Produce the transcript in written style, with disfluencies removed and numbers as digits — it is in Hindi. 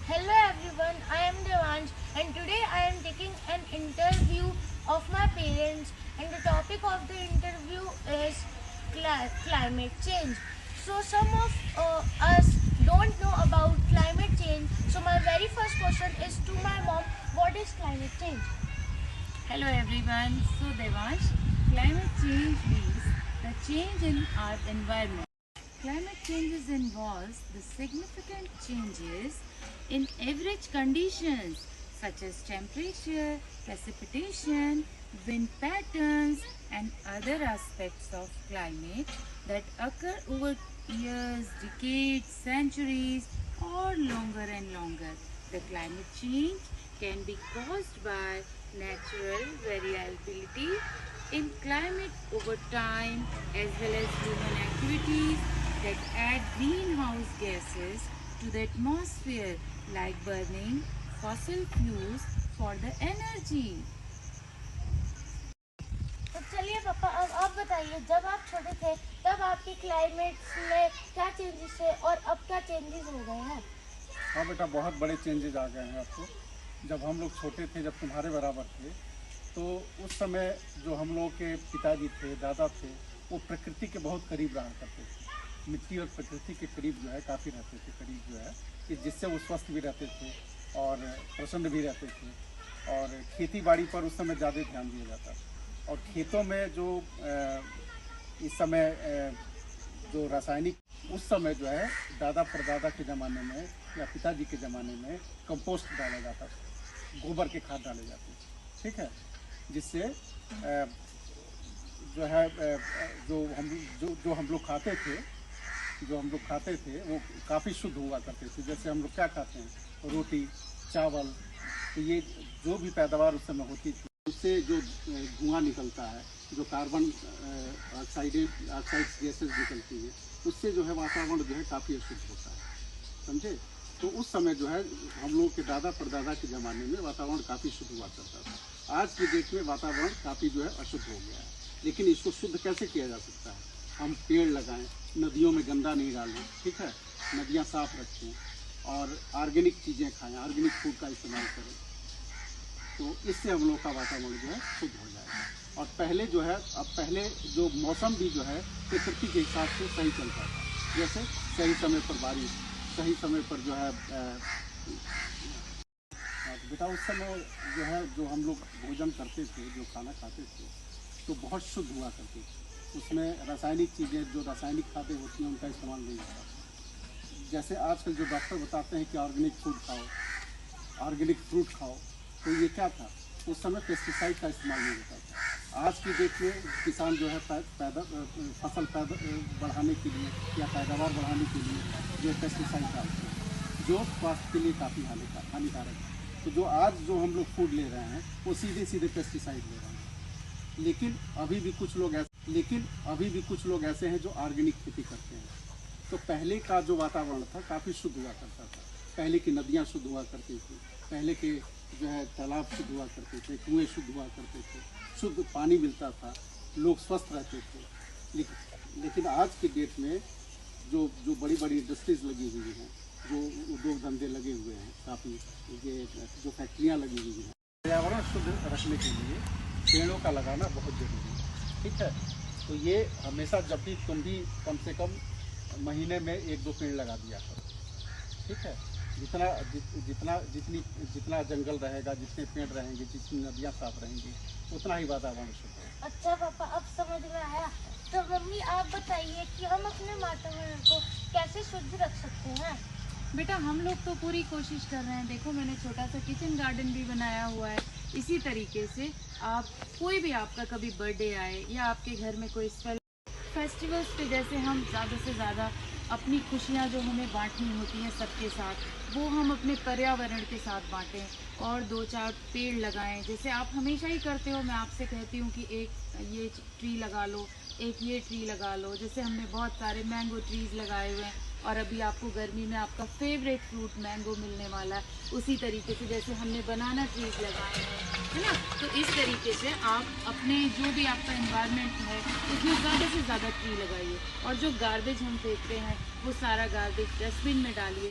Hello everyone, I am Devansh and today I am taking an interview of my parents and the topic of the interview is climate change. So some of us don't know about climate change. So my very first question is to my mom, what is climate change? Hello everyone. So Devansh, climate change means the change in our environment. Climate changes involves the significant changes in average conditions such as temperature, precipitation, wind patterns and other aspects of climate that occur over years, decades, centuries or longer and longer. The climate change can be caused by natural variability in climate over time as well as human activities that add greenhouse gases to the atmosphere like burning fossil fuels for the energy. तो चलिए पापा, अब आप बताइए, जब आप छोटे थे तब आपके क्लाइमेट में क्या चेंजेस थे और अब क्या चेंजेस हो गए हैं? हाँ बेटा, बहुत बड़े चेंजेस आ गए हैं आपको। जब हम लोग छोटे थे, जब तुम्हारे बराबर थे, तो उस समय जो हम लोग के पिताजी थे, दादा थे, वो प्रकृति के बहुत करीब रहा करते थे। मिट्टी और प्रकृति के करीब जो है काफ़ी रहते थे, करीब जो है कि जिससे वो स्वस्थ भी रहते थे और प्रसन्न भी रहते थे। और खेती बाड़ी पर उस समय ज़्यादा ध्यान दिया जाता था। और खेतों में जो इस समय जो रासायनिक, उस समय जो है दादा परदादा के ज़माने में या पिताजी के ज़माने में कंपोस्ट डाला जाता था, गोबर के खाद डाले जाते थे, ठीक है, जिससे जो है जो हम लोग खाते थे वो काफ़ी शुद्ध हुआ करते थे। जैसे हम लोग क्या खाते हैं, रोटी, चावल, तो ये जो भी पैदावार उस समय होती थी, उससे जो धुआं निकलता है, जो कार्बन ऑक्साइड गैसेस निकलती है, उससे जो है वातावरण जो है काफ़ी अशुद्ध होता है, समझे। तो उस समय जो है हम लोग के दादा परदादा के ज़माने में वातावरण काफ़ी शुद्ध हुआ करता था। आज की डेट में वातावरण काफ़ी जो है अशुद्ध हो गया है। लेकिन इसको शुद्ध कैसे किया जा सकता है? हम पेड़ लगाएं, नदियों में गंदा नहीं डालें, ठीक है, नदियाँ साफ रखें और ऑर्गेनिक चीज़ें खाएँ, ऑर्गेनिक फूड का इस्तेमाल करें, तो इससे हम लोग का वातावरण जो है शुद्ध हो जाएगा। और पहले जो है, अब पहले जो मौसम भी जो है प्रकृति के हिसाब से सही चलता था। जैसे सही समय पर बारिश, सही समय पर जो है बेटा, उस समय जो है जो हम लोग भोजन करते थे, जो खाना खाते थे, तो बहुत शुद्ध हुआ करते थे। उसमें रासायनिक चीज़ें, जो रासायनिक खाद्य होती हैं, उनका इस्तेमाल नहीं होता। जैसे आजकल जो डॉक्टर बताते हैं कि ऑर्गेनिक फूड खाओ, ऑर्गेनिक फ्रूट खाओ, तो ये क्या था? उस समय पेस्टिसाइड का इस्तेमाल नहीं होता था। आज की डेट में किसान जो है फसल बढ़ाने के लिए या पैदावार बढ़ाने के लिए जो पेस्टिसाइड डालते हैं, जो स्वास्थ्य के लिए काफ़ी हानिकारक है। तो जो आज जो हम लोग फूड ले रहे हैं, वो सीधे सीधे पेस्टिसाइड ले रहे हैं। लेकिन अभी भी कुछ लोग ऐसे हैं जो ऑर्गेनिक खेती करते हैं। तो पहले का जो वातावरण था काफ़ी शुद्ध हुआ करता था। पहले की नदियाँ शुद्ध हुआ करती थी, पहले के जो है तालाब शुद्ध हुआ करते थे, कुएँ शुद्ध हुआ करते थे, शुद्ध पानी मिलता था, लोग स्वस्थ रहते थे। लेकिन आज की डेट में जो बड़ी बड़ी इंडस्ट्रीज़ लगी हुई हैं, जो उद्योग धंधे लगे हुए हैं, काफ़ी ये जो फैक्ट्रियाँ लगी हुई हैं, पर्यावरण शुद्ध रखने के लिए पेड़ों का लगाना बहुत ज़रूरी है, ठीक है। तो ये हमेशा, जब भी तुम भी कम से कम महीने में 1-2 पेड़ लगा दिया करो, ठीक है। जितना जंगल रहेगा, जितने पेड़ रहेंगे, जितनी नदियाँ साफ रहेंगी, उतना ही वातावरण शुद्ध होगा। अच्छा पापा, अब समझ में आया। तो मम्मी आप बताइए कि हम अपने वातावरण को कैसे शुद्ध रख सकते हैं? बेटा, हम लोग तो पूरी कोशिश कर रहे हैं। देखो, मैंने छोटा सा किचन गार्डन भी बनाया हुआ है। इसी तरीके से आप कोई भी, आपका कभी बर्थडे आए या आपके घर में कोई फेस्टिवल्स पे, जैसे हम ज़्यादा से ज़्यादा अपनी खुशियाँ जो हमें बांटनी होती हैं सबके साथ, वो हम अपने पर्यावरण के साथ बांटें और 2-4 पेड़ लगाएं। जैसे आप हमेशा ही करते हो, मैं आपसे कहती हूँ कि एक ये ट्री लगा लो, एक ये ट्री लगा लो। जैसे हमने बहुत सारे मैंगो ट्रीज़ लगाए हुए हैं और अभी आपको गर्मी में आपका फेवरेट फ्रूट मैंगो मिलने वाला है। उसी तरीके से जैसे हमने बनाना ट्रीज़ लगाए हैं, है ना। तो इस तरीके से आप अपने जो भी आपका एनवायरनमेंट है उसमें ज़्यादा से ज़्यादा ट्री लगाइए और जो गार्बेज हम फेंकते हैं वो सारा गार्बेज डस्टबिन में डालिए।